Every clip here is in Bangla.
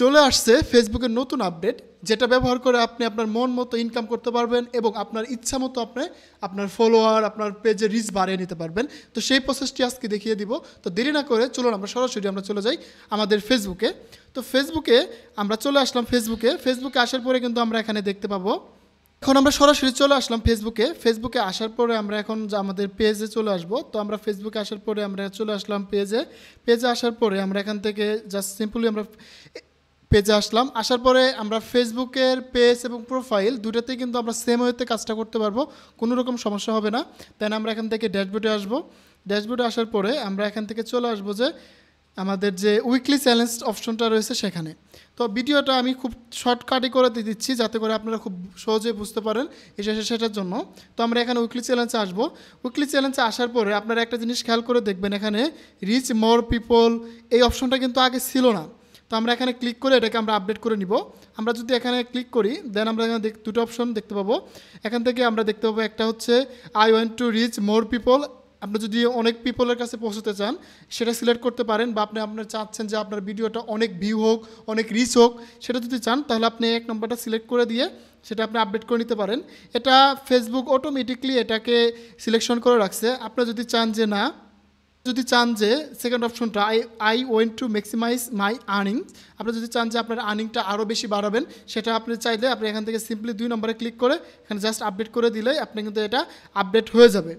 চলে আসছে ফেসবুকের নতুন আপডেট, যেটা ব্যবহার করে আপনি আপনার মন মতো ইনকাম করতে পারবেন এবং আপনার ইচ্ছা মতো আপনি আপনার ফলোয়ার, আপনার পেজের রিচ বাড়িয়ে নিতে পারবেন। তো সেই প্রসেসটি আজকে দেখিয়ে দিব। তো দেরি না করে চলুন আমরা সরাসরি চলে যাই আমাদের ফেসবুকে। তো ফেসবুকে আমরা চলে আসলাম। ফেসবুকে আসার পরে কিন্তু আমরা এখানে দেখতে পাবো, এখন আমরা সরাসরি চলে আসলাম ফেসবুকে আসার পরে আমরা এখন আমাদের পেজে চলে আসব। তো আমরা ফেসবুকে আসার পরে আমরা চলে আসলাম পেজে আসার পরে আমরা এখান থেকে জাস্ট সিম্পলি আমরা পেজে আসলাম। আসার পরে আমরা ফেসবুকের পেজ এবং প্রোফাইল দুটাতেই কিন্তু আমরা সেম ওয়েতে কাজটা করতে পারবো, কোনো রকম সমস্যা হবে না। তাই আমরা এখান থেকে ড্যাশবোর্ডে আসবো। ড্যাশবোর্ডে আসার পরে আমরা এখান থেকে চলে আসবো যে আমাদের যে উইকলি চ্যালেঞ্জ অপশনটা রয়েছে সেখানে। তো ভিডিওটা আমি খুব শর্টকাটই করে দিয়ে দিচ্ছি যাতে করে আপনারা খুব সহজে বুঝতে পারেন সেটার জন্য। তো আমরা এখানে উইকলি চ্যালেঞ্জে আসবো। উইকলি চ্যালেঞ্জে আসার পরে আপনারা একটা জিনিস খেয়াল করে দেখবেন, এখানে রিচ মোর পিপল এই অপশনটা কিন্তু আগে ছিল না। তো আমরা এখানে ক্লিক করে এটাকে আমরা আপডেট করে নিব। আমরা যদি এখানে ক্লিক করি দেন আমরা এখানে দুটো অপশন দেখতে পাবো। এখান থেকে আমরা দেখতে পাবো একটা হচ্ছে I want to reach more people. আপনি যদি অনেক পিপলের কাছে পৌঁছতে চান সেটা সিলেক্ট করতে পারেন, বা আপনার চাচ্ছেন যে আপনার ভিডিওটা অনেক ভিউ হোক, অনেক রিচ হোক, সেটা যদি চান তাহলে আপনি এক নম্বরটা সিলেক্ট করে দিয়ে সেটা আপনি আপডেট করে নিতে পারেন। এটা ফেসবুক অটোমেটিকলি এটাকে সিলেকশন করে রাখছে। আপনি যদি চান যে সেকেন্ড অপশনটা I want to maximise my earning, আপনি যদি চান যে আপনার আর্নিংটা আরও বেশি বাড়াবেন, সেটা আপনি চাইলে আপনি এখান থেকে সিম্পলি 2 নম্বরে ক্লিক করে এখানে জাস্ট আপডেট করে দিলে আপনি কিন্তু এটা আপডেট হয়ে যাবে।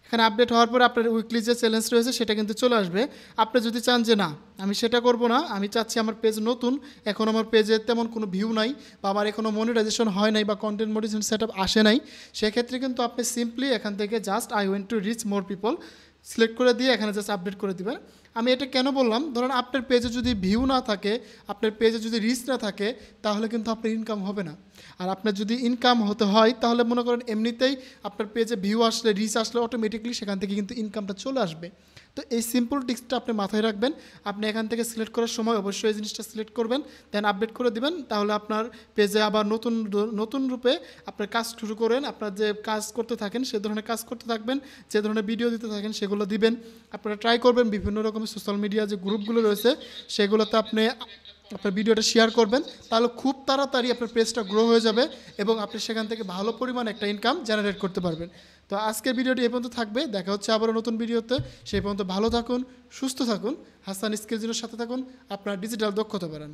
এখানে আপডেট হওয়ার পরে আপনার উইকলি যে চ্যালেঞ্জ রয়েছে সেটা কিন্তু চলে আসবে। আপনি যদি চান যে না আমি সেটা করব না, আমি চাচ্ছি আমার পেজ নতুন, এখন আমার পেজে তেমন কোনো ভিউ নাই বা আমার এখনও মনিটাইজেশন হয় নাই বা কন্টেন্ট মনিটাইজেশন সেট আপ আসে নাই, সেক্ষেত্রে কিন্তু আপনি সিম্পলি এখান থেকে just I want to reach more people select করে দিয়ে এখানে জাস্ট আপডেট করে দিবেন। আমি এটা কেন বললাম, ধরুন আপনার পেজে যদি ভিউ না থাকে, আপনার পেজে যদি রিচ না থাকে, তাহলে কিন্তু আপনার ইনকাম হবে না। আর আপনার যদি ইনকাম হতে হয় তাহলে মনে করেন এমনিতেই আপনার পেজে ভিউ আসলে, রিচ আসলে অটোমেটিকলি সেখান থেকে কিন্তু ইনকামটা চলে আসবে। তো এই সিম্পল টিক্সটা আপনি মাথায় রাখবেন। আপনি এখান থেকে সিলেক্ট করার সময় অবশ্যই এই জিনিসটা সিলেক্ট করবেন, দেন আপডেট করে দিবেন। তাহলে আপনার পেজে আবার নতুন রূপে আপনার কাজ শুরু করেন। আপনার যে কাজ করতে থাকেন সে ধরনের কাজ করতে থাকবেন, যে ধরনের ভিডিও দিতে থাকেন সেগুলো দিবেন। আপনারা ট্রাই করবেন বিভিন্ন রকমের সোশ্যাল মিডিয়া যে গ্রুপগুলো রয়েছে সেগুলোতে আপনি আপনার ভিডিওটা শেয়ার করবেন, তাহলে খুব তাড়াতাড়ি আপনার পেজটা গ্রো হয়ে যাবে এবং আপনি সেখান থেকে ভালো পরিমাণ একটা ইনকাম জেনারেট করতে পারবেন। তো আজকের ভিডিওটি এই পর্যন্ত থাকবে, দেখা হচ্ছে আবারও নতুন ভিডিওতে। সেই পর্যন্ত ভালো থাকুন, সুস্থ থাকুন, হাসান স্কিলজের সাথে থাকুন, আপনার ডিজিটাল দক্ষতা বাড়ান।